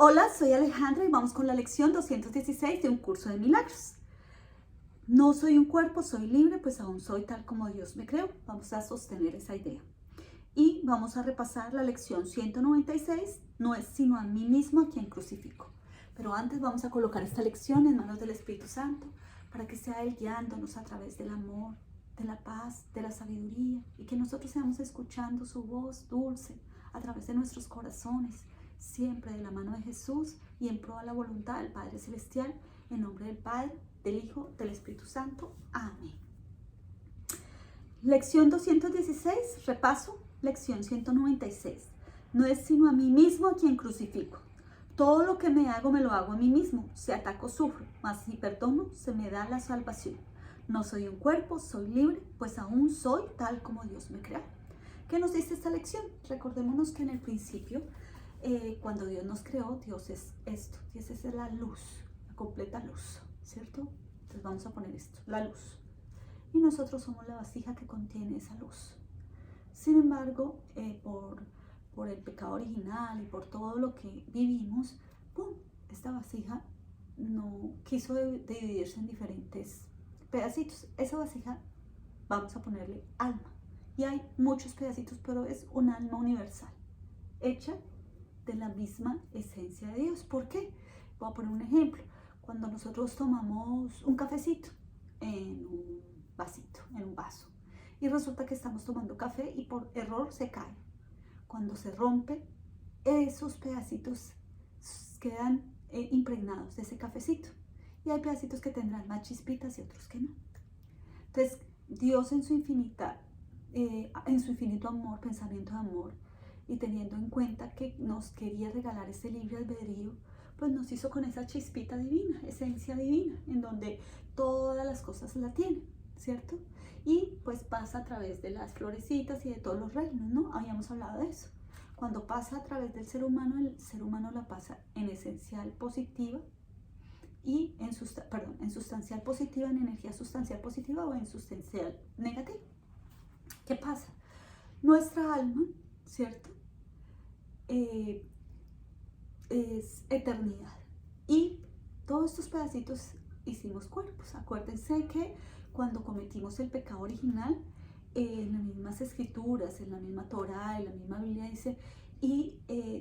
Hola, soy Alejandra y vamos con la lección 216 de un curso de milagros. No soy un cuerpo, soy libre, pues aún soy tal como Dios me creó. Vamos a sostener esa idea. Y vamos a repasar la lección 196, no es sino a mí mismo a quien crucifico. Pero antes vamos a colocar esta lección en manos del Espíritu Santo para que sea Él guiándonos a través del amor, de la paz, de la sabiduría y que nosotros seamos escuchando su voz dulce a través de nuestros corazones, siempre de la mano de Jesús y en pro a la voluntad del Padre Celestial, en nombre del Padre, del Hijo, del Espíritu Santo. Amén. Lección 216, repaso, lección 196. No es sino a mí mismo a quien crucifico. Todo lo que me hago lo hago a mí mismo. Si ataco, sufro, mas si perdono, se me da la salvación. No soy un cuerpo, soy libre, pues aún soy tal como Dios me creó. ¿Qué nos dice esta lección? Recordémonos que en el principio, cuando Dios nos creó, Dios es esto, Dios es la luz, la completa luz, ¿cierto? Entonces vamos a poner esto, la luz. Y nosotros somos la vasija que contiene esa luz. Sin embargo, por el pecado original y por todo lo que vivimos, ¡pum!, esta vasija no quiso dividirse en diferentes pedacitos. Esa vasija vamos a ponerle alma. Y hay muchos pedacitos, pero es un alma universal, hecha de la misma esencia de Dios. ¿Por qué? Voy a poner un ejemplo. Cuando nosotros tomamos un cafecito en un vasito, en un vaso, y resulta que estamos tomando café y por error se cae. Cuando se rompe, esos pedacitos quedan impregnados de ese cafecito. Y hay pedacitos que tendrán más chispitas y otros que no. Entonces, Dios en su infinito amor, pensamiento de amor, y teniendo en cuenta que nos quería regalar ese libre albedrío, pues nos hizo con esa chispita divina, esencia divina, en donde todas las cosas la tienen, ¿cierto? Y pues pasa a través de las florecitas y de todos los reinos, ¿no? Habíamos hablado de eso. Cuando pasa a través del ser humano, el ser humano la pasa en esencial positiva y en sustancial positiva, en energía sustancial positiva o en sustancial negativa. ¿Qué pasa? Nuestra alma, ¿cierto? Es eternidad. Y todos estos pedacitos hicimos cuerpos. Acuérdense que cuando cometimos el pecado original, en las mismas escrituras, en la misma Torá, en la misma Biblia dice, y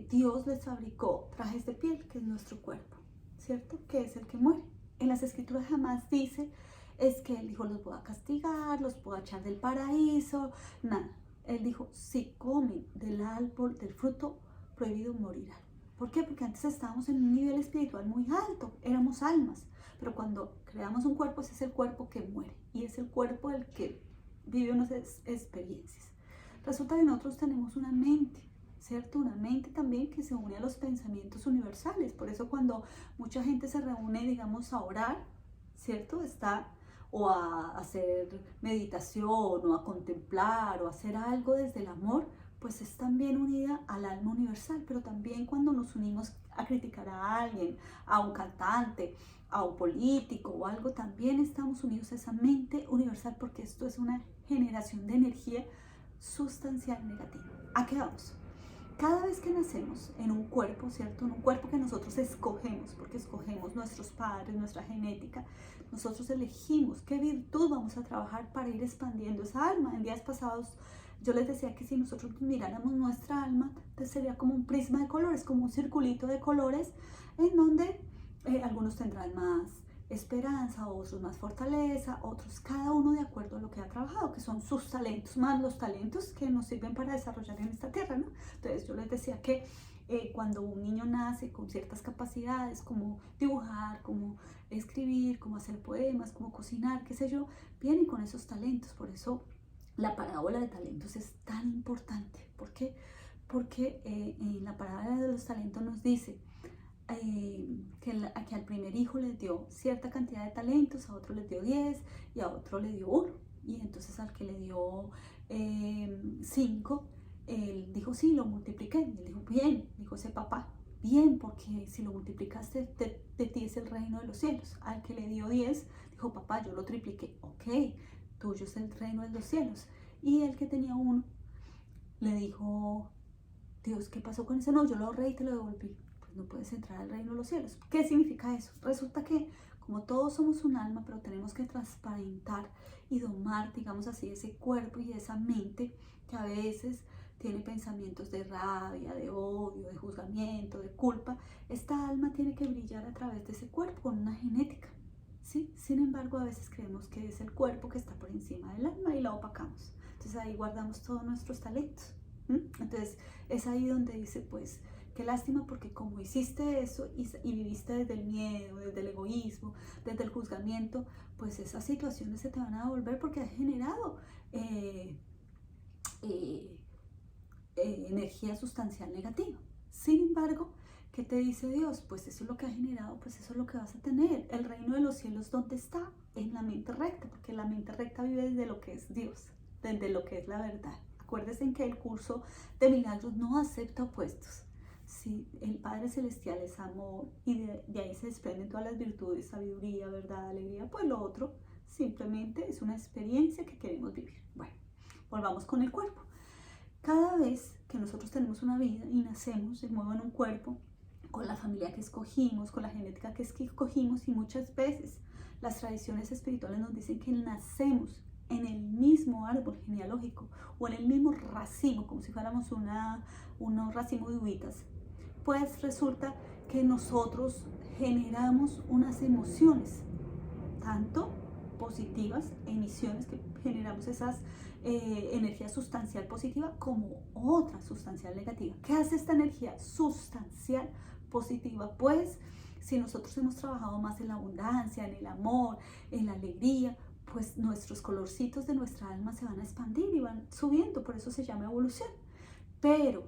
Dios les fabricó trajes de piel, que es nuestro cuerpo, ¿cierto? Que es el que muere. En las escrituras jamás dice, es que Él dijo, los voy a castigar, los voy a echar del paraíso, nada. Él dijo, si comen del árbol, del fruto prohibido, morirán. ¿Por qué? Porque antes estábamos en un nivel espiritual muy alto, éramos almas, pero cuando creamos un cuerpo, ese es el cuerpo que muere y es el cuerpo el que vive unas experiencias. Resulta que nosotros tenemos una mente, ¿cierto? Una mente también que se une a los pensamientos universales. Por eso cuando mucha gente se reúne, digamos, a orar, ¿cierto? O a hacer meditación, o a contemplar, o a hacer algo desde el amor, pues es también unida al alma universal. Pero también cuando nos unimos a criticar a alguien, a un cantante, a un político o algo, también estamos unidos a esa mente universal, porque esto es una generación de energía sustancial negativa. ¿A qué vamos? Cada vez que nacemos en un cuerpo, ¿cierto? En un cuerpo que nosotros escogemos, porque escogemos nuestros padres, nuestra genética, nosotros elegimos qué virtud vamos a trabajar para ir expandiendo esa alma. En días pasados yo les decía que si nosotros miráramos nuestra alma, entonces sería como un prisma de colores, como un circulito de colores, en donde algunos tendrán más esperanza, otros más fortaleza, otros cada uno de acuerdo a lo que ha trabajado, que son sus talentos, más los talentos que nos sirven para desarrollar en esta tierra, ¿no? Entonces yo les decía que cuando un niño nace con ciertas capacidades, como dibujar, como escribir, como hacer poemas, como cocinar, qué sé yo, vienen con esos talentos. Por eso la parábola de talentos es tan importante. ¿Por qué? Porque en la parábola de los talentos nos dice que al primer hijo le dio cierta cantidad de talentos, a otro le dio 10 y a otro le dio 1. Y entonces al que le dio 5, él dijo, sí, lo multipliqué. Y él dijo, bien, dijo ese papá, bien, porque si lo multiplicaste, de ti es el reino de los cielos. Al que le dio 10, dijo, papá, yo lo tripliqué. Ok, tuyo es el reino de los cielos. Y el que tenía 1 le dijo, Dios, ¿qué pasó con ese? No, yo lo ahorré y te lo devolví. pues no puedes entrar al reino de los cielos. ¿Qué significa eso? Resulta que como todos somos un alma, pero tenemos que transparentar y domar, digamos así, ese cuerpo y esa mente que a veces tiene pensamientos de rabia, de odio, de juzgamiento, de culpa. Esta alma tiene que brillar a través de ese cuerpo con una genética, ¿sí? Sin embargo, a veces creemos que es el cuerpo que está por encima del alma y la opacamos. Entonces ahí guardamos todos nuestros talentos. Entonces es ahí donde dice, pues, qué lástima porque como hiciste eso y viviste desde el miedo, desde el egoísmo, desde el juzgamiento, pues esas situaciones se te van a devolver porque has generado energía sustancial negativa. Sin embargo, ¿qué te dice Dios? Pues eso es lo que has generado, pues eso es lo que vas a tener. El reino de los cielos, ¿dónde está? En la mente recta, porque la mente recta vive desde lo que es Dios, desde lo que es la verdad. Acuérdense en que el curso de milagros no acepta opuestos. Sí, el Padre Celestial es amor y de ahí se desprenden todas las virtudes, sabiduría, verdad, alegría. Pues lo otro simplemente es una experiencia que queremos vivir. Bueno, volvamos con el cuerpo. Cada vez que nosotros tenemos una vida y nacemos de nuevo en un cuerpo, con la familia que escogimos, con la genética que escogimos, y muchas veces las tradiciones espirituales nos dicen que nacemos en el mismo árbol genealógico o en el mismo racimo, como si fuéramos un racimo de uvitas, pues resulta que nosotros generamos unas emociones, tanto positivas, emisiones que generamos esas energía sustancial positiva como otra sustancial negativa. ¿Qué hace esta energía sustancial positiva? Pues si nosotros hemos trabajado más en la abundancia, en el amor, en la alegría, pues nuestros colorcitos de nuestra alma se van a expandir y van subiendo, por eso se llama evolución. Pero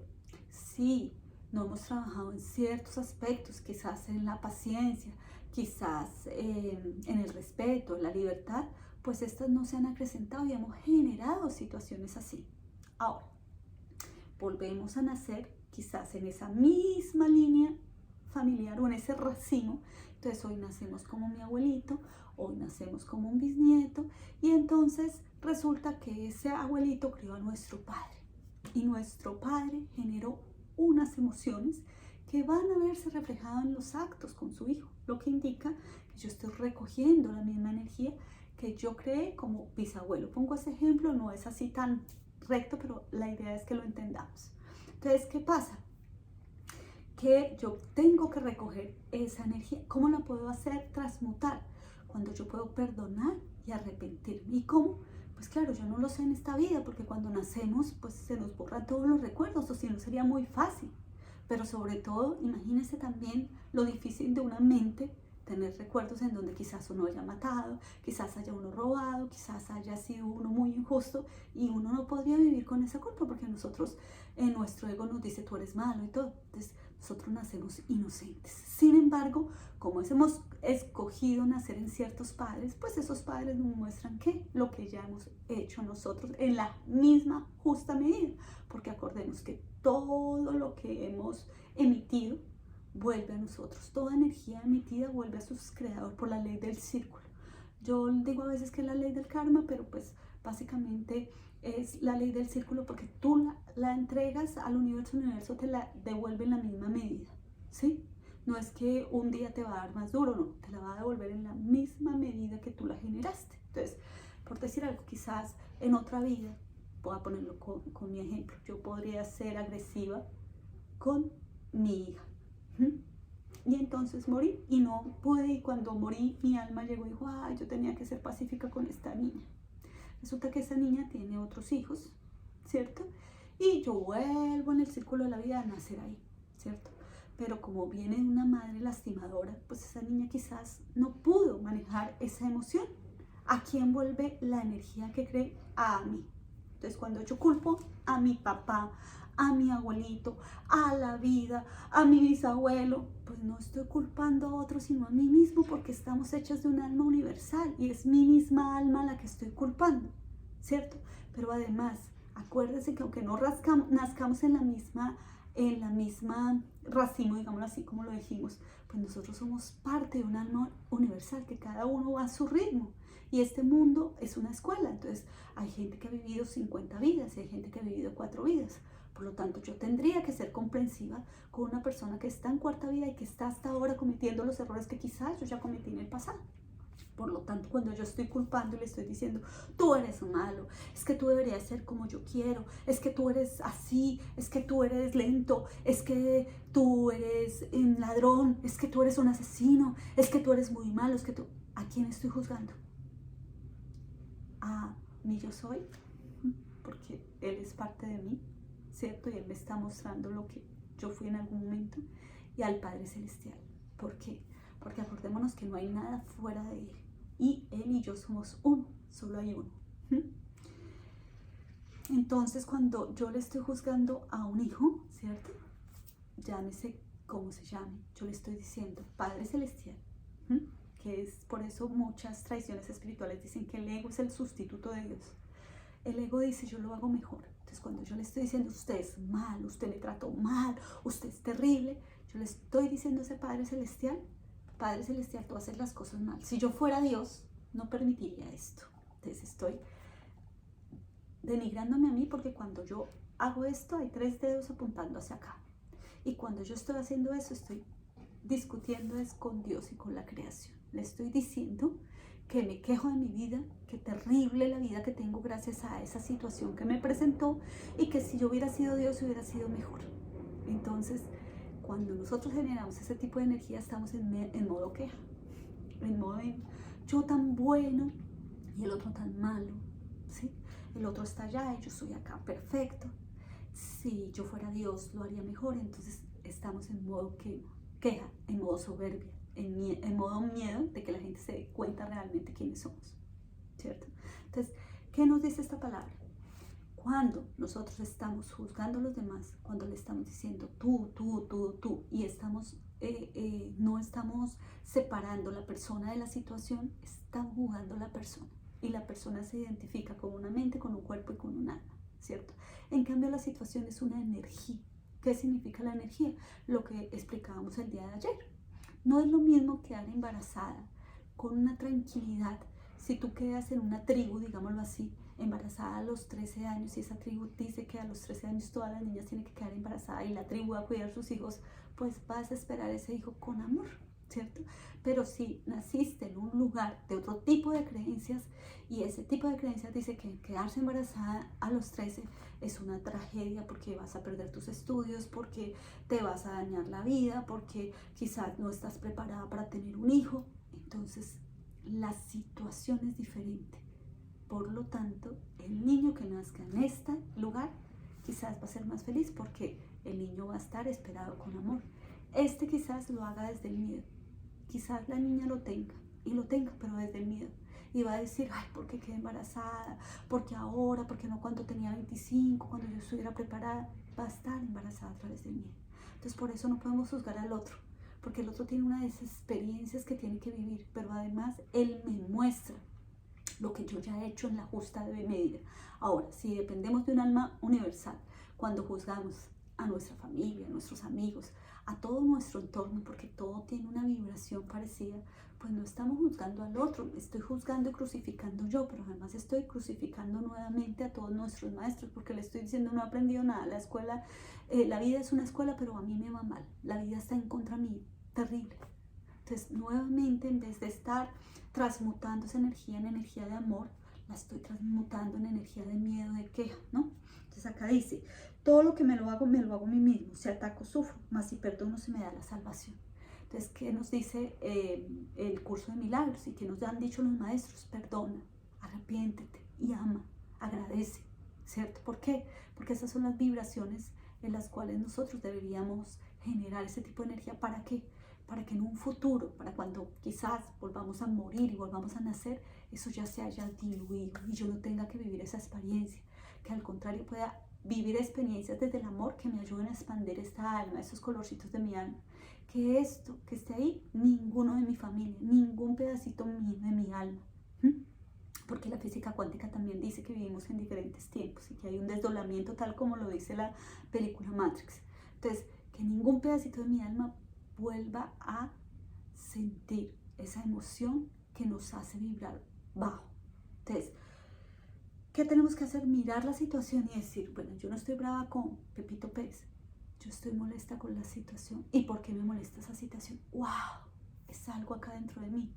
si no hemos trabajado en ciertos aspectos, quizás en la paciencia, quizás en el respeto, en la libertad, pues estas no se han acrecentado y hemos generado situaciones así. Ahora, volvemos a nacer quizás en esa misma línea familiar o en ese racimo. Entonces hoy nacemos como mi abuelito, hoy nacemos como un bisnieto y entonces resulta que ese abuelito crió a nuestro padre y nuestro padre generó unas emociones que van a verse reflejadas en los actos con su hijo, lo que indica que yo estoy recogiendo la misma energía que yo creé como bisabuelo. Pongo ese ejemplo, no es así tan recto, pero la idea es que lo entendamos. Entonces, ¿qué pasa? Que yo tengo que recoger esa energía. ¿Cómo la puedo hacer? Transmutar. Cuando yo puedo perdonar y arrepentirme. ¿Y cómo? Pues claro, yo no lo sé en esta vida, porque cuando nacemos, pues se nos borran todos los recuerdos, o si no sería muy fácil. Pero sobre todo, imagínense también lo difícil de una mente tener recuerdos en donde quizás uno haya matado, quizás haya uno robado, quizás haya sido uno muy injusto y uno no podría vivir con esa culpa porque nosotros, en nuestro ego nos dice tú eres malo y todo. Entonces nosotros nacemos inocentes. Sin embargo, como hemos escogido nacer en ciertos padres, pues esos padres nos muestran que lo que ya hemos hecho nosotros en la misma justa medida. Porque acordemos que todo lo que hemos emitido vuelve a nosotros. Toda energía emitida vuelve a su creador por la ley del círculo. Yo digo a veces que es la ley del karma, pero pues básicamente es la ley del círculo porque tú la entregas al universo, el universo te la devuelve en la misma medida, ¿sí? No es que un día te va a dar más duro, no, te la va a devolver en la misma medida que tú la generaste. Entonces, por decir algo, quizás en otra vida, voy a ponerlo con mi ejemplo, yo podría ser agresiva con mi hija. Y entonces morí y no pude, y cuando morí mi alma llegó y dijo, ay, yo tenía que ser pacífica con esta niña. Resulta que esa niña tiene otros hijos, ¿cierto? Y yo vuelvo en el círculo de la vida a nacer ahí, ¿cierto? Pero como viene de una madre lastimadora, pues esa niña quizás no pudo manejar esa emoción. ¿A quién vuelve la energía que cree? A mí. Entonces cuando yo culpo a mi papá, a mi abuelito, a la vida, a mi bisabuelo, pues no estoy culpando a otro sino a mí mismo, porque estamos hechas de un alma universal y es mi misma alma la que estoy culpando, ¿cierto? Pero además, acuérdense que aunque no nazcamos en la misma racimo, digámoslo así como lo dijimos, pues nosotros somos parte de un alma universal, que cada uno va a su ritmo. Y este mundo es una escuela, entonces hay gente que ha vivido 50 vidas y hay gente que ha vivido 4 vidas. Por lo tanto, yo tendría que ser comprensiva con una persona que está en cuarta vida y que está hasta ahora cometiendo los errores que quizás yo ya cometí en el pasado. Por lo tanto, cuando yo estoy culpando y le estoy diciendo, tú eres malo, es que tú deberías ser como yo quiero, es que tú eres así, es que tú eres lento, es que tú eres un ladrón, es que tú eres un asesino, es que tú eres muy malo, es que tú... ¿A quién estoy juzgando? A mí yo soy, porque Él es parte de mí, ¿cierto? Y Él me está mostrando lo que yo fui en algún momento, y al Padre Celestial. ¿Por qué? Porque acordémonos que no hay nada fuera de Él. Y Él y yo somos uno, solo hay uno. Entonces, cuando yo le estoy juzgando a un hijo, ¿cierto? Llámese como se llame, yo le estoy diciendo, Padre Celestial, que es por eso muchas tradiciones espirituales dicen que el ego es el sustituto de Dios. El ego dice, yo lo hago mejor. Entonces, cuando yo le estoy diciendo, usted es mal, usted me trató mal, usted es terrible, yo le estoy diciendo a ese Padre Celestial, tú haces las cosas mal. Si yo fuera Dios, no permitiría esto. Entonces estoy denigrándome a mí porque cuando yo hago esto hay 3 dedos apuntando hacia acá. Y cuando yo estoy haciendo eso, estoy discutiendo es con Dios y con la creación. Le estoy diciendo que me quejo de mi vida, que terrible la vida que tengo gracias a esa situación que me presentó y que si yo hubiera sido Dios hubiera sido mejor. Entonces, cuando nosotros generamos ese tipo de energía, estamos en modo queja, en modo de yo tan bueno y el otro tan malo, ¿sí? El otro está allá y yo estoy acá, perfecto. Si yo fuera Dios lo haría mejor. Entonces estamos en modo queja, en modo soberbia, en modo miedo de que la gente se dé cuenta realmente quiénes somos, ¿cierto? Entonces, ¿qué nos dice esta palabra? Cuando nosotros estamos juzgando a los demás, cuando le estamos diciendo tú, y no estamos separando la persona de la situación, estamos jugando a la persona. Y la persona se identifica con una mente, con un cuerpo y con un alma, ¿cierto? En cambio, la situación es una energía. ¿Qué significa la energía? Lo que explicábamos el día de ayer. No es lo mismo quedar embarazada con una tranquilidad. Si tú quedas en una tribu, digámoslo así, embarazada a los 13 años y esa tribu dice que a los 13 años todas las niñas tienen que quedar embarazadas y la tribu va a cuidar a sus hijos, pues vas a esperar a ese hijo con amor, ¿cierto? Pero si naciste en un lugar de otro tipo de creencias y ese tipo de creencias dice que quedarse embarazada a los 13 es una tragedia porque vas a perder tus estudios, porque te vas a dañar la vida, porque quizás no estás preparada para tener un hijo, entonces la situación es diferente. Por lo tanto, el niño que nazca en este lugar quizás va a ser más feliz porque el niño va a estar esperado con amor. Este quizás lo haga desde el miedo. Quizás la niña lo tenga, pero desde el miedo. Y va a decir, ay, ¿por qué quedé embarazada? ¿Por qué ahora? ¿Por qué no cuando tenía 25? Cuando yo estuviera preparada. Va a estar embarazada a través del miedo. Entonces, por eso no podemos juzgar al otro. Porque el otro tiene una de esas experiencias que tiene que vivir. Pero además, él me muestra lo que yo ya he hecho en la justa medida. Ahora, si dependemos de un alma universal, cuando juzgamos a nuestra familia, a nuestros amigos, a todo nuestro entorno, porque todo tiene una vibración parecida, pues no estamos juzgando al otro, estoy juzgando y crucificando yo, pero además estoy crucificando nuevamente a todos nuestros maestros, porque le estoy diciendo no he aprendido nada, la escuela, la vida es una escuela, pero a mí me va mal, la vida está en contra mío, terrible. Entonces, nuevamente, en vez de estar transmutando esa energía en energía de amor, la estoy transmutando en energía de miedo, de queja, ¿no? Entonces acá dice, todo lo que me lo hago a mí mismo. Si ataco, sufro, mas si perdono, se me da la salvación. Entonces, ¿qué nos dice el curso de milagros? Y que nos han dicho los maestros, perdona, arrepiéntete y ama, agradece, ¿cierto? ¿Por qué? Porque esas son las vibraciones en las cuales nosotros deberíamos generar ese tipo de energía. ¿Para qué? Para que en un futuro, para cuando quizás volvamos a morir y volvamos a nacer, eso ya se haya diluido y yo no tenga que vivir esa experiencia, que al contrario pueda vivir experiencias desde el amor que me ayuden a expandir esta alma, esos colorcitos de mi alma, que esto que esté ahí, ninguno de mi familia, ningún pedacito mío de mi alma, porque la física cuántica también dice que vivimos en diferentes tiempos y que hay un desdoblamiento tal como lo dice la película Matrix. Entonces, que ningún pedacito de mi alma vuelva a sentir, esa emoción que nos hace vibrar bajo. Entonces, ¿Qué tenemos que hacer? Mirar la situación y decir, bueno, yo no estoy brava con Pepito Pérez, yo estoy molesta con la situación. ¿Y por qué me molesta esa situación? ¡Wow! Es algo acá dentro de mí.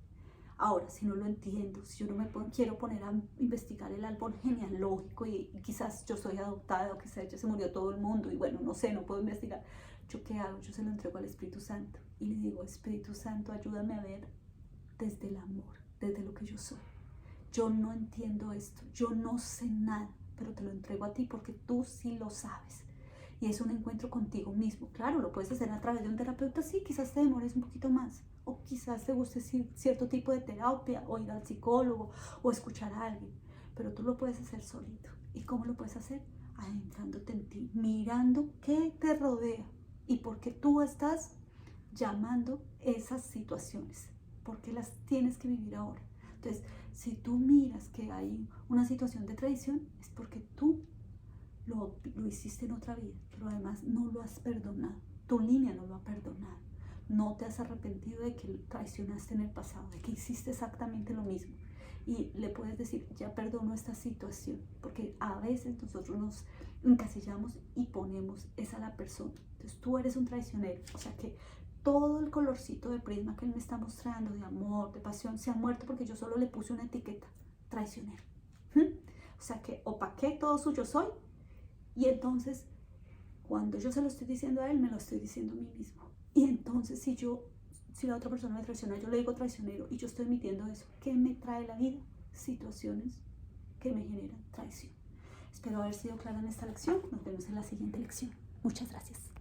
Ahora, si no lo entiendo, si yo no me quiero poner a investigar el árbol genealógico y quizás yo soy adoptada o quizás ya se murió todo el mundo y bueno, no sé, no puedo investigar, ¿yo qué hago? Yo se lo entrego al Espíritu Santo y le digo, Espíritu Santo, ayúdame a ver desde el amor, desde lo que yo soy. Yo no entiendo esto, yo no sé nada, pero te lo entrego a ti porque tú sí lo sabes. Y es un encuentro contigo mismo. Claro, lo puedes hacer a través de un terapeuta, sí, quizás te demores un poquito más. O quizás te guste cierto tipo de terapia, o ir al psicólogo, o escuchar a alguien. Pero tú lo puedes hacer solito. ¿Y cómo lo puedes hacer? Adentrándote en ti, mirando qué te rodea y por qué tú estás llamando esas situaciones. ¿Por qué las tienes que vivir ahora? Entonces, si tú miras que hay una situación de traición, es porque tú lo hiciste en otra vida, pero además no lo has perdonado. Tu línea no lo ha perdonado. No te has arrepentido de que traicionaste en el pasado, de que hiciste exactamente lo mismo. Y le puedes decir, ya perdono esta situación, porque a veces nosotros nos encasillamos y ponemos esa a la persona. Entonces tú eres un traicionero, o sea que todo el colorcito de prisma que él me está mostrando, de amor, de pasión, se ha muerto porque yo solo le puse una etiqueta, traicionero. O sea que opaqué todo su yo soy y entonces cuando yo se lo estoy diciendo a él, me lo estoy diciendo a mí mismo. Y entonces si la otra persona me traiciona, yo le digo traicionero y yo estoy emitiendo eso, ¿qué me trae la vida? Situaciones que me generan traición. Espero haber sido clara en esta lección. Nos vemos en la siguiente lección. Muchas gracias.